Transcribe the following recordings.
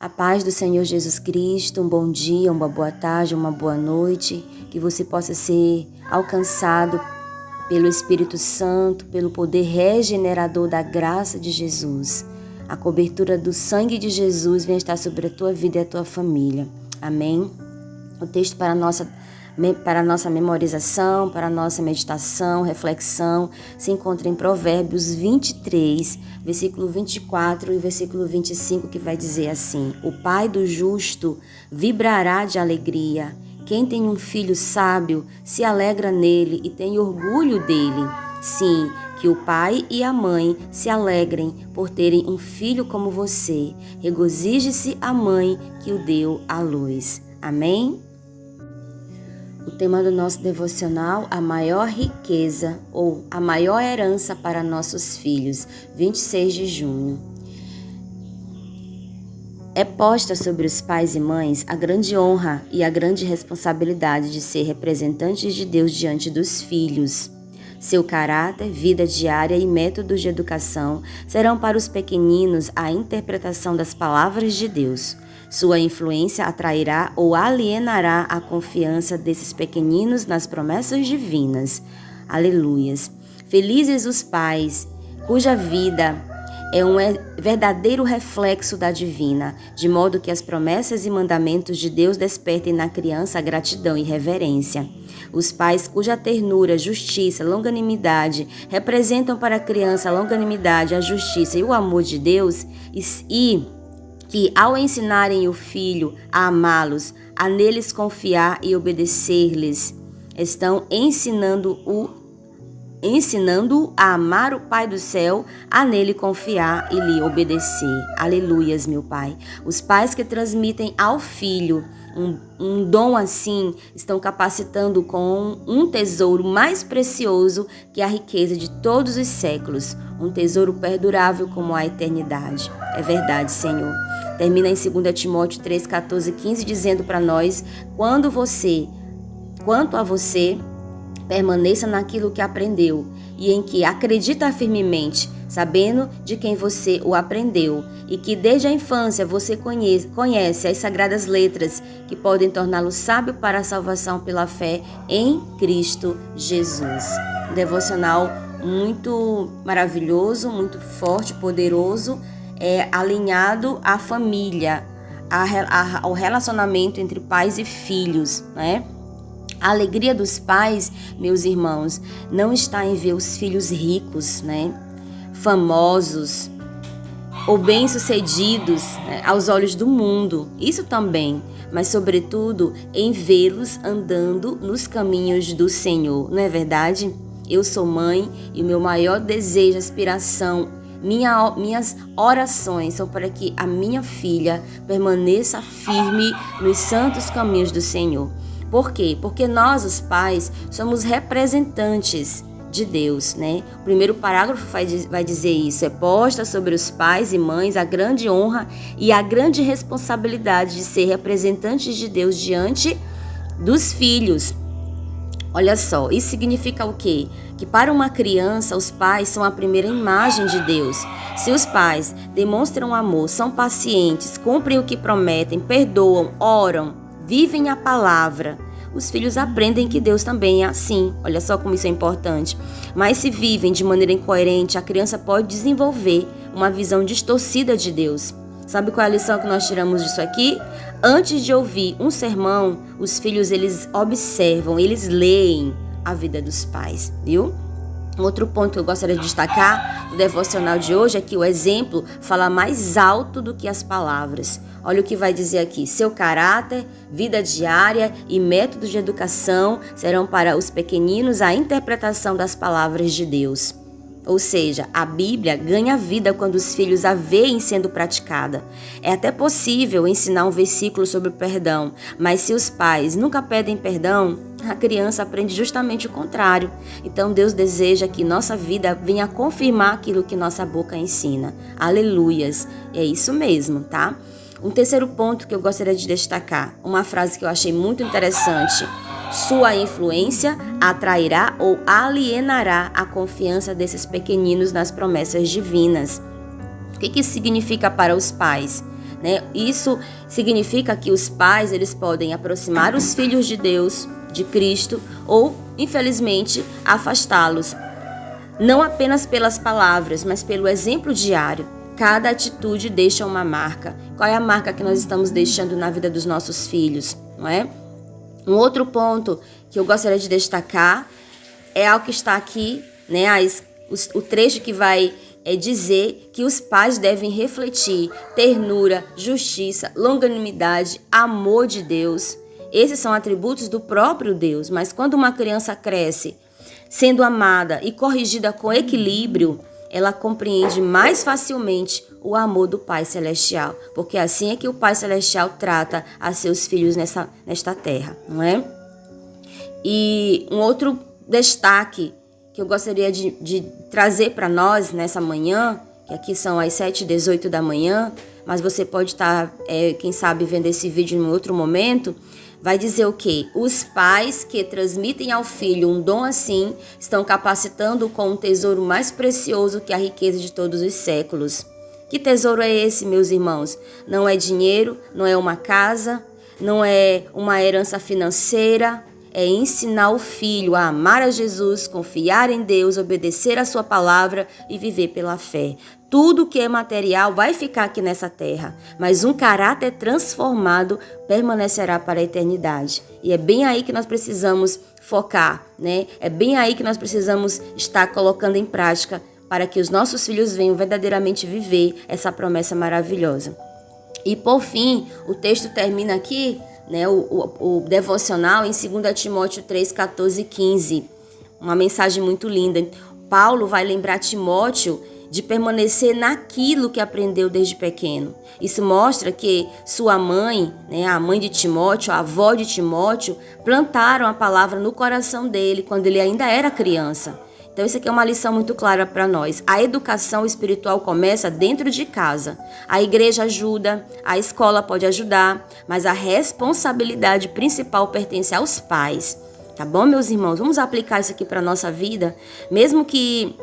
A paz do Senhor Jesus Cristo, um bom dia, uma boa tarde, uma boa noite, que você possa ser alcançado pelo Espírito Santo, pelo poder regenerador da graça de Jesus. A cobertura do sangue de Jesus venha estar sobre a tua vida e a tua família. Amém? O texto para a nossa memorização, para a nossa meditação, reflexão, se encontra em Provérbios 23, versículo 24 e versículo 25, que vai dizer assim: O pai do justo vibrará de alegria. Quem tem um filho sábio se alegra nele e tem orgulho dele. Sim, que o pai e a mãe se alegrem por terem um filho como você. Regozije-se a mãe que o deu à luz. Amém? O tema do nosso devocional, a maior riqueza ou a maior herança para nossos filhos, 26 de junho. É posta sobre os pais e mães a grande honra e a grande responsabilidade de ser representantes de Deus diante dos filhos. Seu caráter, vida diária e métodos de educação serão para os pequeninos a interpretação das palavras de Deus. Sua influência atrairá ou alienará a confiança desses pequeninos nas promessas divinas. Aleluias! Felizes os pais, cuja vida é um verdadeiro reflexo da divina, de modo que as promessas e mandamentos de Deus despertem na criança gratidão e reverência. Os pais cuja ternura, justiça, longanimidade representam para a criança a longanimidade, a justiça e o amor de Deus, e que, ao ensinarem o filho a amá-los, a neles confiar e obedecer-lhes, estão ensinando-o a amar o Pai do céu, a nele confiar e lhe obedecer. Aleluias, meu Pai. Os pais que transmitem ao filho um dom assim, estão capacitando com um tesouro mais precioso que a riqueza de todos os séculos, um tesouro perdurável como a eternidade. É verdade, Senhor. Termina em 2 Timóteo 3, 14 e 15, dizendo para nós: quanto a você, permaneça naquilo que aprendeu e em que acredita firmemente, sabendo de quem você o aprendeu, e que desde a infância você conhece as sagradas letras que podem torná-lo sábio para a salvação pela fé em Cristo Jesus. Um devocional muito maravilhoso, muito forte, poderoso, alinhado à família, ao relacionamento entre pais e filhos, né? A alegria dos pais, meus irmãos, não está em ver os filhos ricos, né? Famosos ou bem-sucedidos, né? Aos olhos do mundo. Isso também, mas sobretudo em vê-los andando nos caminhos do Senhor. Não é verdade? Eu sou mãe e o meu maior desejo, aspiração, minhas orações são para que a minha filha permaneça firme nos santos caminhos do Senhor. Por quê? Porque nós, os pais, somos representantes de Deus, né? O primeiro parágrafo vai dizer isso: é posta sobre os pais e mães a grande honra e a grande responsabilidade de ser representantes de Deus diante dos filhos. Olha só, isso significa o quê? Que para uma criança, os pais são a primeira imagem de Deus. Se os pais demonstram amor, são pacientes, cumprem o que prometem, perdoam, oram, vivem a palavra, os filhos aprendem que Deus também é assim. Olha só como isso é importante. Mas se vivem de maneira incoerente, a criança pode desenvolver uma visão distorcida de Deus. Sabe qual é a lição que nós tiramos disso aqui? Antes de ouvir um sermão, os filhos, eles observam, eles leem a vida dos pais, viu? Outro ponto que eu gostaria de destacar do devocional de hoje é que o exemplo fala mais alto do que as palavras. Olha o que vai dizer aqui: seu caráter, vida diária e métodos de educação serão para os pequeninos a interpretação das palavras de Deus. Ou seja, a Bíblia ganha vida quando os filhos a veem sendo praticada. É até possível ensinar um versículo sobre o perdão, mas se os pais nunca pedem perdão, a criança aprende justamente o contrário. Então Deus deseja que nossa vida venha confirmar aquilo que nossa boca ensina. Aleluias! É isso mesmo, tá? Um terceiro ponto que eu gostaria de destacar, uma frase que eu achei muito interessante: sua influência atrairá ou alienará a confiança desses pequeninos nas promessas divinas. O que isso significa para os pais? né? Isso significa que os pais, eles podem aproximar os filhos de Deus, de Cristo, ou, infelizmente, afastá-los. Não apenas pelas palavras, mas pelo exemplo diário. Cada atitude deixa uma marca. Qual é a marca que nós estamos deixando na vida dos nossos filhos, não é? Um outro ponto que eu gostaria de destacar é algo que está aqui, né? O trecho que vai dizer que os pais devem refletir ternura, justiça, longanimidade, amor de Deus. Esses são atributos do próprio Deus, mas quando uma criança cresce sendo amada e corrigida com equilíbrio, ela compreende mais facilmente o amor do Pai Celestial, porque assim é que o Pai Celestial trata a seus filhos nesta terra, não é? E um outro destaque que eu gostaria de trazer para nós nessa manhã, que aqui são as 7h18 da manhã, mas você pode estar, quem sabe, vendo esse vídeo em outro momento, vai dizer o quê? Os pais que transmitem ao filho um dom assim estão capacitando com um tesouro mais precioso que a riqueza de todos os séculos. Que tesouro é esse, meus irmãos? Não é dinheiro, não é uma casa, não é uma herança financeira, é ensinar o filho a amar a Jesus, confiar em Deus, obedecer a sua palavra e viver pela fé. Tudo que é material vai ficar aqui nessa terra, mas um caráter transformado permanecerá para a eternidade. E é bem aí que nós precisamos focar, né? É bem aí que nós precisamos estar colocando em prática para que os nossos filhos venham verdadeiramente viver essa promessa maravilhosa. E por fim, o texto termina aqui, né, o devocional em 2 Timóteo 3, 14 e 15. Uma mensagem muito linda. Paulo vai lembrar Timóteo de permanecer naquilo que aprendeu desde pequeno. Isso mostra que sua mãe, né, a mãe de Timóteo, a avó de Timóteo, plantaram a palavra no coração dele quando ele ainda era criança. Então isso aqui é uma lição muito clara para nós. A educação espiritual começa dentro de casa. A igreja ajuda, a escola pode ajudar, mas a responsabilidade principal pertence aos pais. Tá bom, meus irmãos? Vamos aplicar isso aqui para a nossa vida? Mesmo que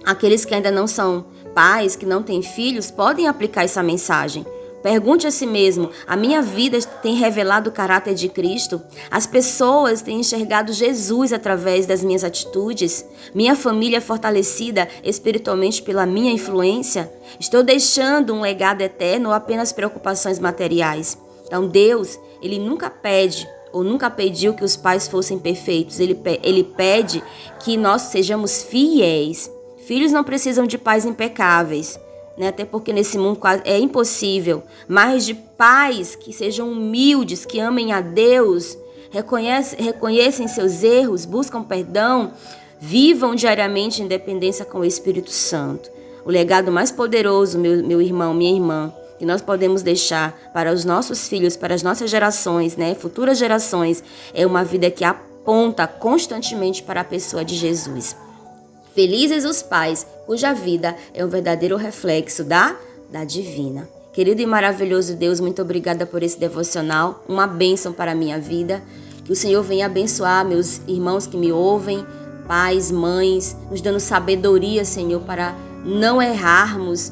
aqueles que ainda não são pais, que não têm filhos, podem aplicar essa mensagem. Pergunte a si mesmo, a minha vida tem revelado o caráter de Cristo? As pessoas têm enxergado Jesus através das minhas atitudes? Minha família é fortalecida espiritualmente pela minha influência? Estou deixando um legado eterno ou apenas preocupações materiais? Então Deus, Ele nunca pede ou nunca pediu que os pais fossem perfeitos. Ele pede que nós sejamos fiéis. Filhos não precisam de pais impecáveis, né? Até porque nesse mundo é impossível, mas de pais que sejam humildes, que amem a Deus, reconhecem seus erros, buscam perdão, vivam diariamente em dependência com o Espírito Santo. O legado mais poderoso, meu irmão, minha irmã, que nós podemos deixar para os nossos filhos, para as nossas gerações, né, futuras gerações, é uma vida que aponta constantemente para a pessoa de Jesus. Felizes os pais, cuja vida é um verdadeiro reflexo da divina. Querido e maravilhoso Deus, muito obrigada por esse devocional, uma bênção para a minha vida. Que o Senhor venha abençoar meus irmãos que me ouvem, pais, mães, nos dando sabedoria, Senhor, para não errarmos,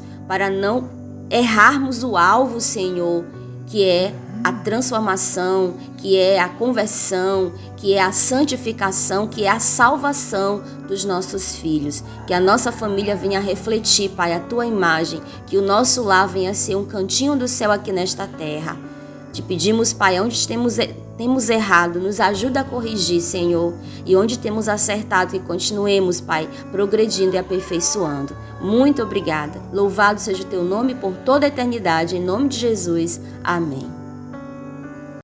o alvo, Senhor, que é a transformação, que é a conversão, que é a santificação, que é a salvação dos nossos filhos. Que a nossa família venha refletir, Pai, a Tua imagem, que o nosso lar venha ser um cantinho do céu aqui nesta terra. Te pedimos, Pai, onde temos errado, nos ajuda a corrigir, Senhor, e onde temos acertado, que continuemos, Pai, progredindo e aperfeiçoando. Muito obrigada. Louvado seja o Teu nome por toda a eternidade, em nome de Jesus. Amém.